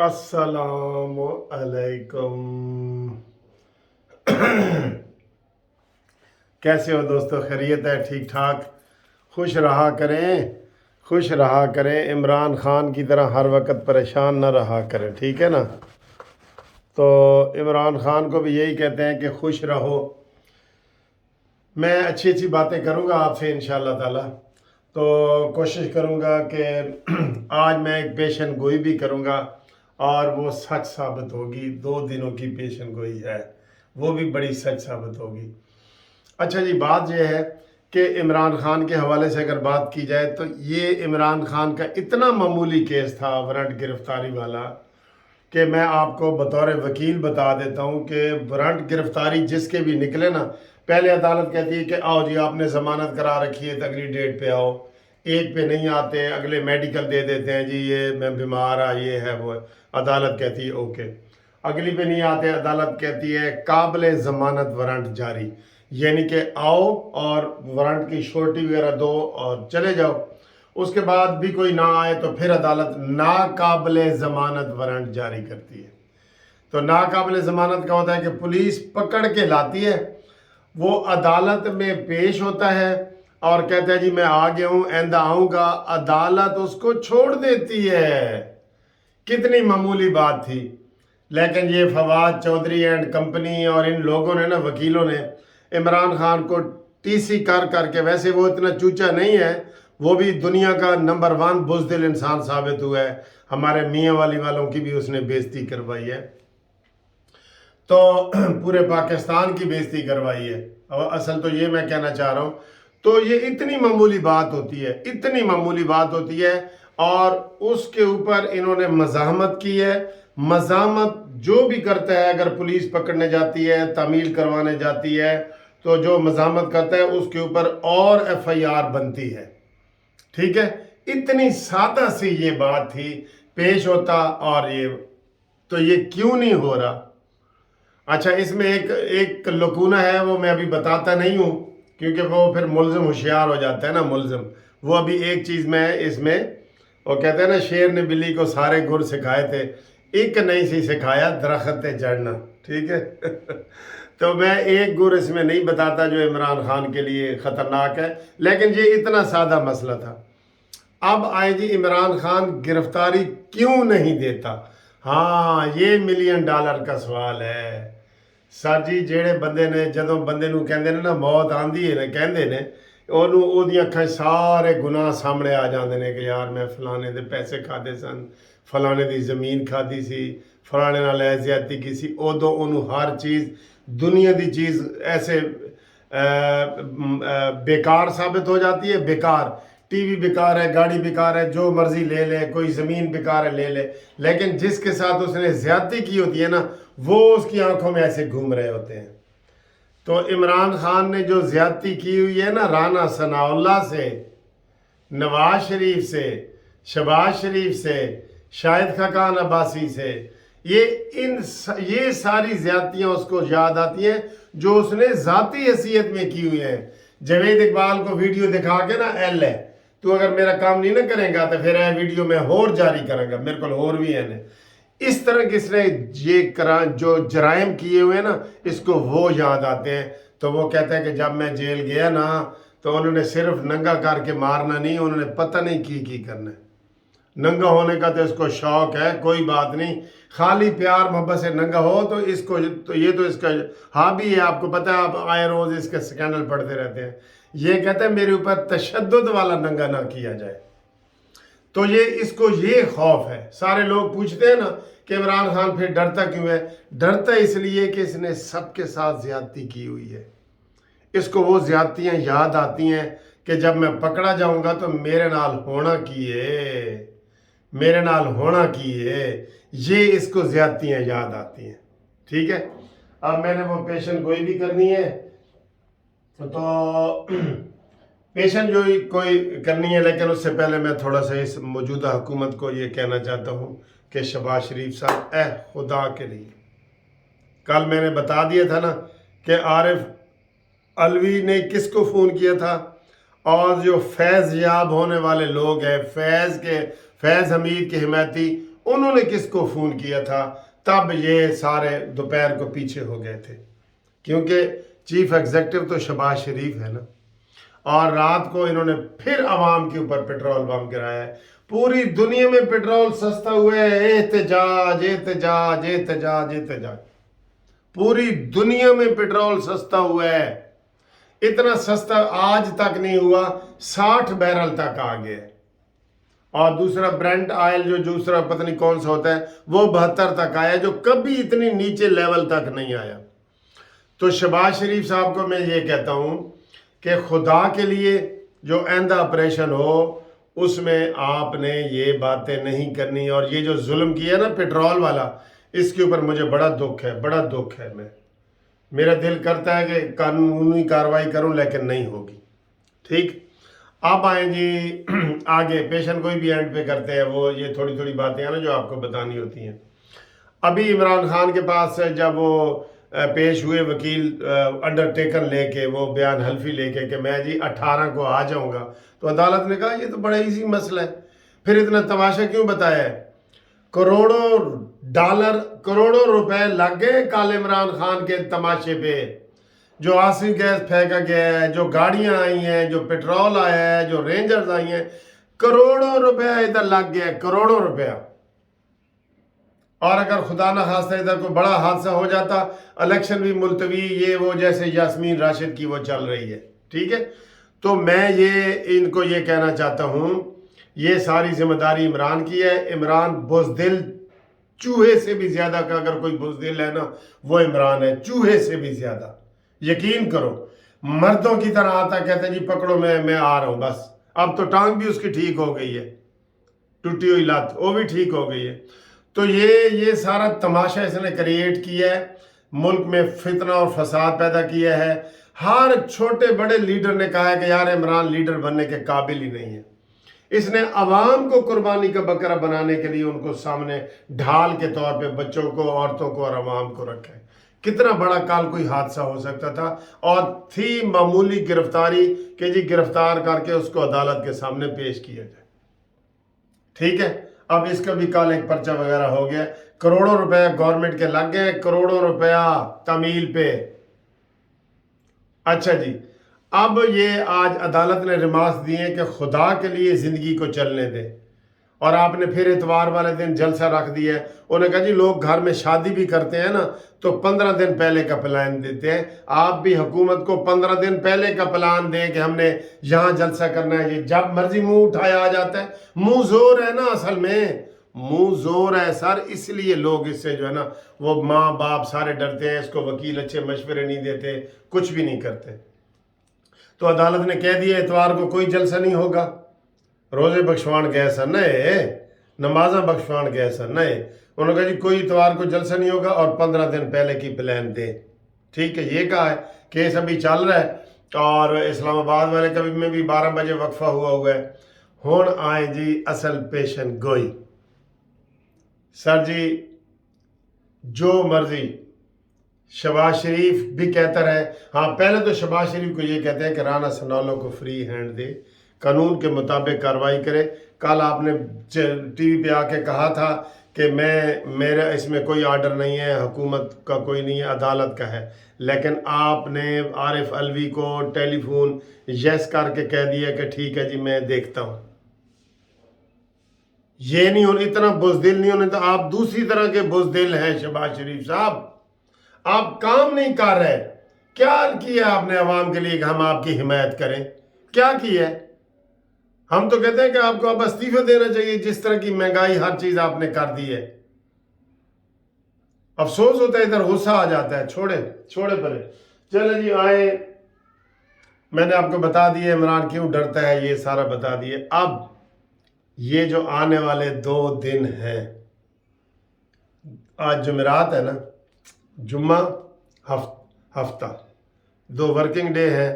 السلام علیکم۔ کیسے ہو دوستو؟ خیریت ہے؟ ٹھیک ٹھاک؟ خوش رہا کریں، خوش رہا کریں، عمران خان کی طرح ہر وقت پریشان نہ رہا کریں، ٹھیک ہے نا؟ تو عمران خان کو بھی یہی کہتے ہیں کہ خوش رہو۔ میں اچھی اچھی باتیں کروں گا آپ سے انشاءاللہ تعالی، تو کوشش کروں گا کہ آج میں ایک پیشن گوئی بھی کروں گا اور وہ سچ ثابت ہوگی۔ 2 دنوں کی پیشن گوئی ہے، وہ بھی بڑی سچ ثابت ہوگی۔ اچھا جی، بات یہ ہے کہ عمران خان کے حوالے سے اگر بات کی جائے تو یہ عمران خان کا اتنا معمولی کیس تھا وارنٹ گرفتاری والا کہ میں آپ کو بطور وکیل بتا دیتا ہوں کہ وارنٹ گرفتاری جس کے بھی نکلے نا، پہلے عدالت کہتی ہے کہ آؤ جی آپ نے ضمانت کرا رکھی ہے تو اگلی ڈیٹ پہ آؤ، ایک پہ نہیں آتے، اگلے میڈیکل دے دیتے ہیں، جی یہ میں بیمار آ، یہ ہے وہ ہے، عدالت کہتی ہے اوکے، اگلی پہ نہیں آتے، عدالت کہتی ہے قابل ضمانت وارنٹ جاری، یعنی کہ آؤ اور وارنٹ کی شورٹی وغیرہ دو اور چلے جاؤ۔ اس کے بعد بھی کوئی نہ آئے تو پھر عدالت ناقابل ضمانت وارنٹ جاری کرتی ہے۔ تو ناقابل ضمانت کا ہوتا ہے کہ پولیس پکڑ کے لاتی ہے، وہ عدالت میں پیش ہوتا ہے اور کہتا ہے جی میں آ گیا ہوں، آئندہ آؤں گا، عدالت اس کو چھوڑ دیتی ہے۔ کتنی معمولی بات تھی، لیکن یہ فواد چودھری اینڈ کمپنی اور ان لوگوں نے نا، وکیلوں نے عمران خان کو ٹی سی کر کے، ویسے وہ اتنا چوچا نہیں ہے، وہ بھی دنیا کا نمبر 1 بزدل انسان ثابت ہوا ہے، ہمارے میاں والی والوں کی بھی اس نے بےزتی کروائی ہے، تو پورے پاکستان کی بےزتی کروائی ہے۔ اور اصل تو یہ میں کہنا چاہ رہا ہوں، تو یہ اتنی معمولی بات ہوتی ہے، اتنی معمولی بات ہوتی ہے، اور اس کے اوپر انہوں نے مزاحمت کی ہے۔ مزاحمت جو بھی کرتا ہے، اگر پولیس پکڑنے جاتی ہے، تعمیل کروانے جاتی ہے، تو جو مزاحمت کرتا ہے اس کے اوپر اور ایف آئی آر بنتی ہے، ٹھیک ہے؟ اتنی سادہ سی یہ بات تھی، پیش ہوتا، اور یہ کیوں نہیں ہو رہا؟ اچھا، اس میں ایک لکونہ ہے، وہ میں ابھی بتاتا نہیں ہوں کیونکہ وہ پھر ملزم ہوشیار ہو جاتا ہے نا، ملزم۔ وہ ابھی ایک چیز میں اس میں، وہ کہتے ہیں نا شیر نے بلی کو سارے گر سکھائے تھے، ایک نہیں سی سکھایا درخت چڑھنا، ٹھیک ہے؟ تو میں ایک گر اس میں نہیں بتاتا جو عمران خان کے لیے خطرناک ہے، لیکن یہ اتنا سادہ مسئلہ تھا۔ اب آئے جی عمران خان گرفتاری کیوں نہیں دیتا؟ ہاں، یہ $1 ملین کا سوال ہے۔ سر جی، جہے بندے نے، جدوں بندے نو کہندے نے نا موت آندی ہے نا، کہندے نے انہوں، او دی اکھاں سارے گناہ سامنے آ جاندے نے کہ یار میں فلانے دے پیسے کھادے سن، فلانے دی زمین کھادی سی، فلانے نال زیادتی کی سی، ادو انہوں ہر چیز، دنیا دی چیز ایسے بیکار ثابت ہو جاتی ہے۔ بیکار ٹی وی بیکار ہے، گاڑی بیکار ہے، جو مرضی لے لے، کوئی زمین بیکار ہے لے لے، لیکن جس کے ساتھ اس نے زیادتی کی ہوتی ہے نا، وہ اس کی آنکھوں میں ایسے گھوم رہے ہوتے ہیں۔ تو عمران خان نے جو زیادتی کی ہوئی ہے نا، رانا ثناء اللہ سے، نواز شریف سے، شہباز شریف سے، شاہد خاقان عباسی سے، یہ ساری زیادتیاں اس کو یاد آتی ہیں جو اس نے ذاتی حیثیت میں کی ہوئی ہیں۔ جاوید اقبال کو ویڈیو دکھا کے نا، ایل ہے تو اگر میرا کام نہیں نہ کرے گا تو پھر اے ویڈیو میں ہور جاری کریں گا، میرے کو ہور بھی ہے۔ اس طرح کس نے جو جرائم کیے ہوئے نا، اس کو وہ یاد آتے ہیں۔ تو وہ کہتا ہے کہ جب میں جیل گیا نا، تو انہوں نے صرف ننگا کر کے مارنا نہیں، انہوں نے پتہ نہیں کی کرنا ہے۔ ننگا ہونے کا تو اس کو شوق ہے، کوئی بات نہیں، خالی پیار محبت سے ننگا ہو تو اس کو، تو یہ تو اس کا ہابی ہے، آپ کو پتہ ہے، آپ آئے روز اس کے سکینڈل پڑھتے رہتے ہیں۔ یہ کہتے ہیں میرے اوپر تشدد والا ننگا نہ کیا جائے، تو اس کو یہ خوف ہے۔ سارے لوگ پوچھتے ہیں نا کہ عمران خان پھر ڈرتا کیوں ہے؟ ڈرتا اس لیے کہ اس نے سب کے ساتھ زیادتی کی ہوئی ہے، اس کو وہ زیادتیاں یاد آتی ہیں کہ جب میں پکڑا جاؤں گا تو میرے نال ہونا کی ہے، میرے نال ہونا کی ہے، یہ اس کو زیادتیاں یاد آتی ہیں، ٹھیک ہے؟ اب میں نے وہ پیشن گوئی بھی کرنی ہے، تو پیشن جو کوئی کرنی ہے، لیکن اس سے پہلے میں تھوڑا سا اس موجودہ حکومت کو یہ کہنا چاہتا ہوں کہ شہباز شریف صاحب، اے خدا کے لیے، کل میں نے بتا دیا تھا نا کہ عارف علوی نے کس کو فون کیا تھا، اور جو فیض یاب ہونے والے لوگ ہیں، فیض حمید کے حمایتی، انہوں نے کس کو فون کیا تھا، تب یہ سارے دوپہر کو پیچھے ہو گئے تھے، کیونکہ چیف ایگزیکٹو تو شہباز شریف ہے نا، اور رات کو انہوں نے پھر عوام کے اوپر پیٹرول بم گرایا ہے۔ پوری دنیا میں پیٹرول سستا ہوئے ہے، احتجاج احتجاج احتجاج احتجاج، پوری دنیا میں پیٹرول سستا ہوا ہے، اتنا سستا آج تک نہیں ہوا، 60 بیرل تک آ گیا ہے، اور دوسرا برینٹ آئل جو دوسرا پتہ نہیں کون سا ہوتا ہے وہ 72 تک آیا، جو کبھی اتنی نیچے لیول تک نہیں آیا۔ تو شہباز شریف صاحب کو میں یہ کہتا ہوں کہ خدا کے لیے جو آئندہ آپریشن ہو اس میں آپ نے یہ باتیں نہیں کرنی، اور یہ جو ظلم کیا نا پیٹرول والا، اس کے اوپر مجھے بڑا دکھ ہے، بڑا دکھ ہے۔ میرا دل کرتا ہے کہ قانونی کارروائی کروں، لیکن نہیں ہوگی۔ ٹھیک، اب آئیں جی آگے، پیشن کوئی بھی اینڈ پہ کرتے ہیں، وہ یہ تھوڑی تھوڑی باتیں ہیں نا جو آپ کو بتانی ہوتی ہیں۔ ابھی عمران خان کے پاس جب وہ پیش ہوئے وکیل انڈرٹیکن لے کے، وہ بیان حلفی لے کے کہ میں جی 18 کو آ جاؤں گا، تو عدالت نے کہا یہ تو بڑا ایزی مسئلہ ہے، پھر اتنا تماشا کیوں بتایا ہے؟ کروڑوں ڈالر، کروڑوں روپے لگ گئے کل عمران خان کے تماشے پہ، جو آسف گیس پھینکا گیا ہے، جو گاڑیاں آئی ہیں، جو پیٹرول آیا ہے، جو رینجرز آئی ہیں، کروڑوں روپے ادھر لگ گیا ہے، کروڑوں روپیہ۔ اور اگر خدا نہ خواستہ ادھر کو بڑا حادثہ ہو جاتا، الیکشن بھی ملتوی، یہ وہ جیسے یاسمین راشد کی وہ چل رہی ہے، ٹھیک ہے؟ تو میں ان کو یہ کہنا چاہتا ہوں، یہ ساری ذمہ داری عمران کی ہے۔ عمران بزدل، چوہے سے بھی زیادہ کا اگر کوئی بزدل ہے نا وہ عمران ہے، چوہے سے بھی زیادہ، یقین کرو۔ مردوں کی طرح آتا کہتا ہے جی پکڑو میں آ رہا ہوں، بس اب تو ٹانگ بھی اس کی ٹھیک ہو گئی ہے، ٹوٹی ہوئی لات وہ بھی ٹھیک ہو گئی ہے۔ تو یہ سارا تماشا اس نے کریٹ کیا ہے، ملک میں فتنہ اور فساد پیدا کیا ہے۔ ہر چھوٹے بڑے لیڈر نے کہا ہے کہ یار عمران لیڈر بننے کے قابل ہی نہیں ہے۔ اس نے عوام کو قربانی کا بکرا بنانے کے لیے ان کو سامنے ڈھال کے طور پہ بچوں کو، عورتوں کو اور عوام کو رکھا ہے۔ کتنا بڑا کال کوئی حادثہ ہو سکتا تھا، اور تھی معمولی گرفتاری کہ جی گرفتار کر کے اس کو عدالت کے سامنے پیش کیا جائے، ٹھیک ہے؟ اب اس کا بھی کال ایک پرچہ وغیرہ ہو گیا، کروڑوں روپے گورنمنٹ کے لگ گئے، کروڑوں روپیہ تعمیل پہ۔ اچھا جی، اب یہ آج عدالت نے ریمارکس دیے کہ خدا کے لیے زندگی کو چلنے دیں، اور آپ نے پھر اتوار والے دن جلسہ رکھ دیا ہے۔ انہوں نے کہا جی لوگ گھر میں شادی بھی کرتے ہیں نا تو 15 دن پہلے کا پلان دیتے ہیں، آپ بھی حکومت کو 15 دن پہلے کا پلان دیں کہ ہم نے یہاں جلسہ کرنا ہے۔ یہ جب مرضی منہ اٹھایا آ جاتا ہے، منہ زور ہے نا، اصل میں منہ زور ہے سر، اس لیے لوگ اس سے جو ہے نا وہ ماں باپ سارے ڈرتے ہیں، اس کو وکیل اچھے مشورے نہیں دیتے، کچھ بھی نہیں کرتے۔ تو عدالت نے کہہ دیا اتوار کو کوئی جلسہ نہیں ہوگا، روزے بخشوان گئے سر نئے، نمازاں بخشوان گئے سر نئے۔ انہوں نے کہا جی کوئی اتوار کو جلسہ نہیں ہوگا، اور 15 دن پہلے کی پلان دیں، ٹھیک ہے؟ یہ کہا ہے، کیس ابھی چل رہا ہے، اور اسلام آباد والے کبھی میں بھی 12 بجے وقفہ ہوا ہے۔ ہون آئے جی اصل پیشن گوئی۔ سر جی جو مرضی شہباز شریف بھی کہتا رہے، ہاں پہلے تو شہباز شریف کو یہ کہتے ہیں کہ رانا ثناءاللہ کو فری ہینڈ دے، قانون کے مطابق کارروائی کرے۔ کل آپ نے ٹی وی پہ آ کے کہا تھا کہ میرا اس میں کوئی آرڈر نہیں ہے، حکومت کا کوئی نہیں ہے، عدالت کا ہے، لیکن آپ نے عارف علوی کو ٹیلی فون یس کر کے کہہ دیا کہ ٹھیک ہے جی میں دیکھتا ہوں۔ یہ نہیں ہونے، اتنا بزدل نہیں ہونے، تو آپ دوسری طرح کے بزدل ہیں شہباز شریف صاحب، آپ کام نہیں کر رہے۔ کیا کیا آپ نے عوام کے لیے کہ ہم آپ کی حمایت کریں؟ کیا کیا ہے؟ ہم تو کہتے ہیں کہ آپ کو اب استعفے دینا چاہیے، جس طرح کی مہنگائی ہر چیز آپ نے کر دی ہے۔ افسوس ہوتا ہے، ادھر غصہ آ جاتا ہے، چھوڑے پرے۔ چلے جی آئے، میں نے آپ کو بتا دیا عمران کیوں ڈرتا ہے، یہ سارا بتا دیا۔ اب یہ جو آنے والے 2 دن ہیں، آج جمعرات ہے نا، جمعہ ہفتہ 2 ورکنگ ڈے ہیں،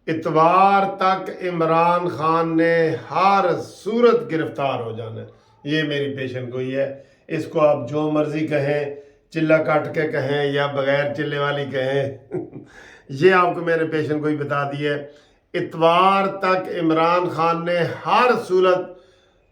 اتوار تک عمران خان نے ہر صورت گرفتار ہو جانا ہے۔ یہ میری پیشن گوئی ہے، اس کو آپ جو مرضی کہیں، چلہ کاٹ کے کہیں یا بغیر چلے والی کہیں یہ آپ کو میں نے پیشن گوئی بتا دی ہے۔ اتوار تک عمران خان نے ہر صورت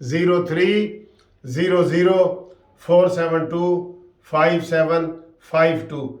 030047255752